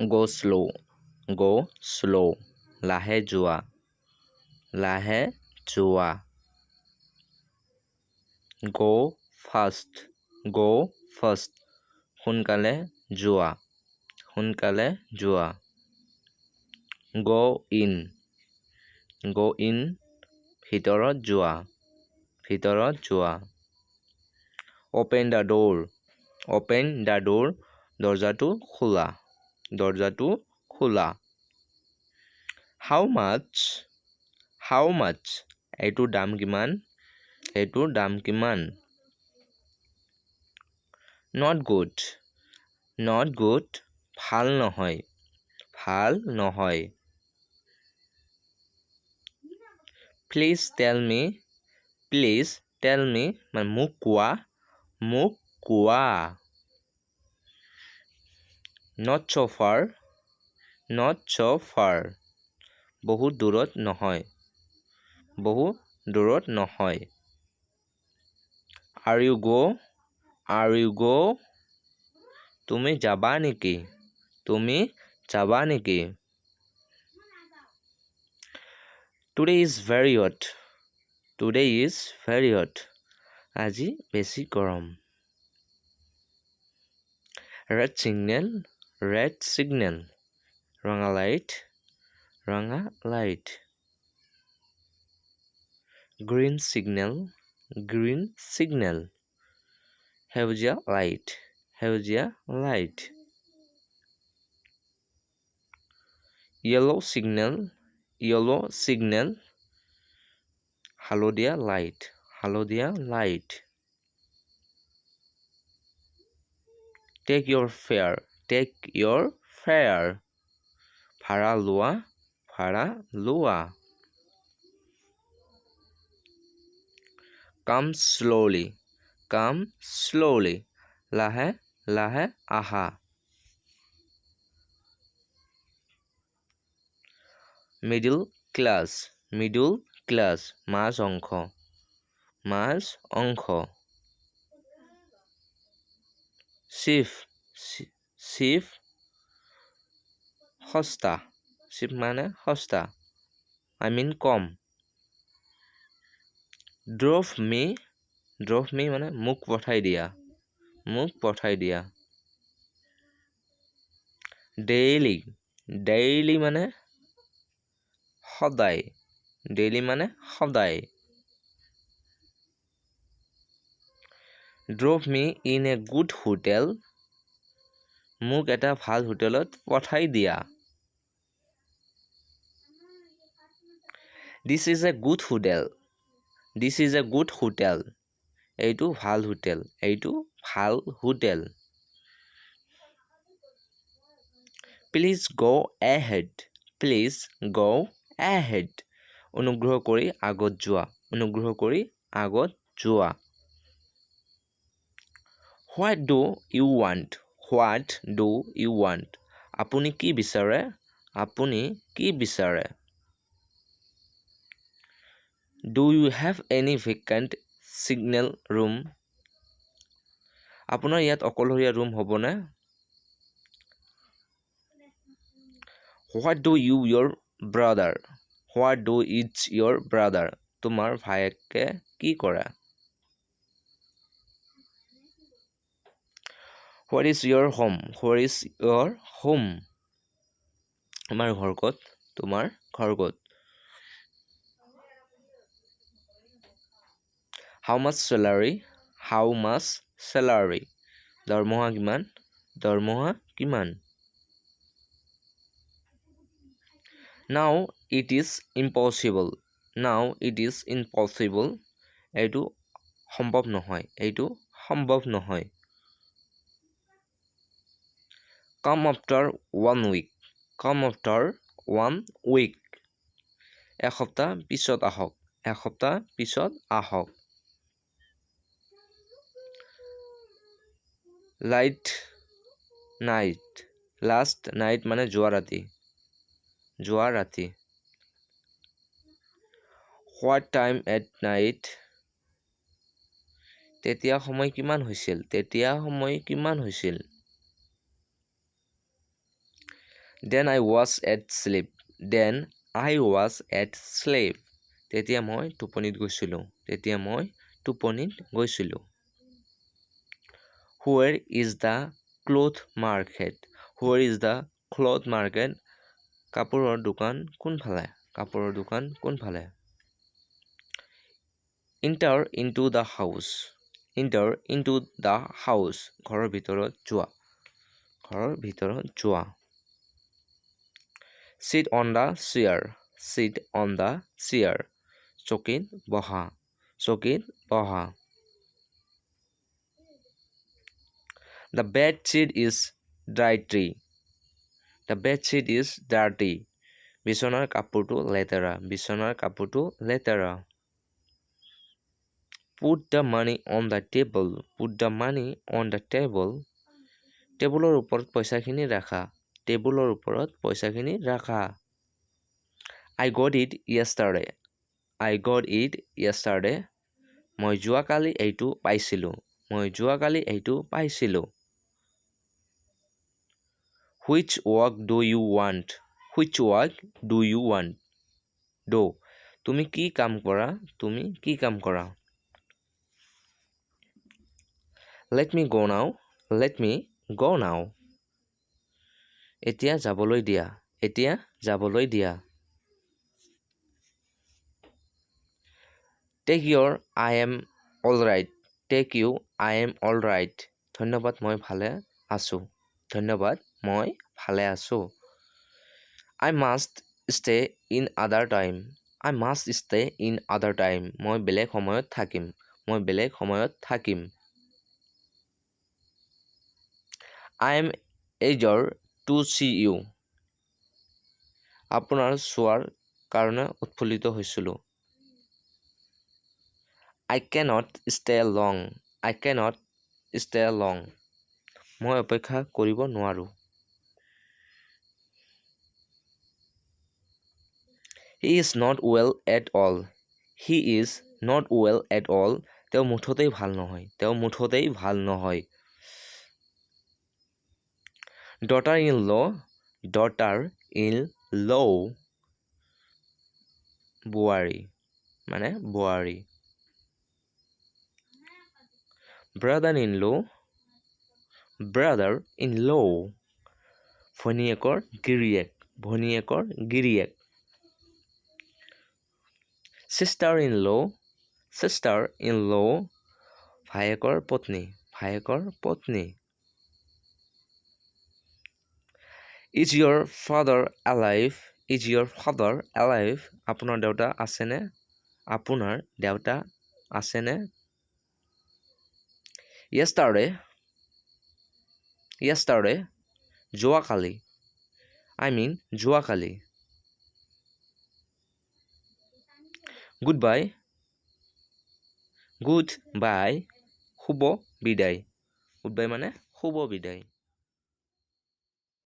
Go slow. Go slow. লাহে যোৱা লাহে যোৱা Go fast. Go fast. সোনকালে যোৱা সোনকালে যোৱা Go in. Go in. ভিতৰত যোৱা ভিতৰত যোৱা Open the door. Open the door. দৰজাটো খোলা দৰজাটো খোলা How much? How much? এইটোৰ দাম কিমান এইটোৰ দাম কিমান Not good. Not good. ভাল নহয় ভাল নহয় Please tell me. Please tell me. মানে মোক কোৱা মোক কোৱা Not so far. Not so far. বহুত দূৰত নহয় বহু দূৰত নহয় Are you go? Are you go? তুমি যাবা নেকি তুমি যাবা নেকি Today is very hot. Today is very hot. আজি বেছি গৰম Red signal. Red signal. ৰঙা লাইট ৰঙা light Green signal. Green signal. সেউজীয়া লাইট সেউজীয়া light Yellow signal. Yellow signal. হালধীয়া লাইট হালধীয়া light Take your fare. Take your fare. ভাড়া লোৱা ভাড়া লোৱা Come slowly. Come slowly. লাহে লাহে আহা Middle class. Middle class. মাঝ অংশ মাঝ অংশ Cheap. Cheap. সস্তা Cheap মানে সস্তা I mean com Drop me. Drop me মানে মোক পঠাই দিয়া মোক পঠাই দিয়া Daily. Daily মানে সদায় Daily মানে সদায় Drop me in a good hotel. মোক এটা ভাল হোটেলত পঠাই দিয়া This is a good hotel. This is a good hotel. এইটো ভাল হোটেল এইটো ভাল hotel Please go ahead. Please go ahead. অনুগ্ৰহ কৰি আগত যোৱা অনুগ্ৰহ কৰি আগত যোৱা What do you want? What do you want? আপুনি কি বিচাৰে আপুনি কি বিচাৰে Do you have any vacant signal room? আপোনাৰ ইয়াত অকলশৰীয়া ৰুম হ'বনে What do you your brother? What do it's your brother? তোমাৰ ভায়েকে কি কৰে What is your home? Where is your home? তোমাৰ ঘৰ ক'ত তোমাৰ ঘৰ ক'ত How much salary? How much salary? দৰমহা কিমান দৰমহা কিমান Now it is impossible. Now it is impossible. এইটো সম্ভৱ নহয় এইটো সম্ভৱ নহয় Come after 1 week. Come after 1 week. এসপ্তাহ পিছত আহক এসপ্তাহ পিছত আহক Light night. Last night মানে যোৱা ৰাতি যোৱা ৰাতি What time at night? তেতিয়া সময় কিমান হৈছিল তেতিয়া সময় কিমান হৈছিল Then I was at sleep. Then I was at sleep. তেতিয়া মই টোপনিত গৈছিলোঁ। তেতিয়া মই টোপনিত গৈছিলোঁ। Where is the cloth market? Where is the cloth market? কাপোৰৰ দোকান কোনফালে? কাপোৰৰ দোকান কোনফালে? Enter into the house. Enter into the house. ঘৰৰ ভিতৰত যোৱা। ঘৰৰ ভিতৰত যোৱা। Sit on the chair. Sit on the chair. চকীত বহা। চকীত বহা। The bed sheet is dirty. The bed sheet is dirty. বিছনাৰ কাপোৰটো লেতেৰা। বিছনাৰ কাপোৰটো লেতেৰা। Put the money on the table. Put the money on the table. টেবুলৰ ওপৰত পইচাখিনি ৰাখা। টেবুলৰ ওপৰত পইচাখিনি ৰাখা। I got it yesterday. I got it yesterday. মই যোৱাকালি এইটো পাইছিলোঁ। মই যোৱাকালি এইটো পাইছিলোঁ। Which work do you want? Which work do you want? Do. তুমি কি কাম কৰা? তুমি কি কাম কৰা? Let me go now. Let me go now. এতিয়া যাবলৈ দিয়া। এতিয়া যাবলৈ দিয়া। Take your I am all right. Take you I am all right. ধন্যবাদ মই ভালে আছোঁ। ধন্যবাদ মই ভালে আছোঁ। I must stay in other time. I must stay in other time. মই বেলেগ সময়ত থাকিম। মই বেলেগ সময়ত থাকিম। I am eager to see you. আপোনাৰ চোৱাৰ কাৰণে উৎফুল্লিত হৈছিলোঁ। I cannot stay long. I cannot stay long. মই অপেক্ষা কৰিব নোৱাৰোঁ। He is not well at all. He is not well at all. তেওঁ মুঠতেই ভাল নহয়। তেওঁ মুঠতেই ভাল নহয়। Daughter-in-law. Daughter-in-law. বোৱাৰী মানে বোৱাৰী। Brother-in-law. Brother-in-law. ভনীয়েকৰ গিৰিয়েক। ভনীয়েকৰ গিৰিয়েক। Sister-in-law. Sister-in-law. ভায়েকৰ পত্নী। ভায়েকৰ পত্নী। Is your father alive? Is your father alive? আপোনাৰ দেউতা আছেনে? আপোনাৰ দেউতা আছেনে? Yesterday. Yesterday. যোৱাকালি। I mean যোৱাকালি। Goodbye. Goodbye. শুভ বিদায়। Goodbye মানে শুভ বিদায়।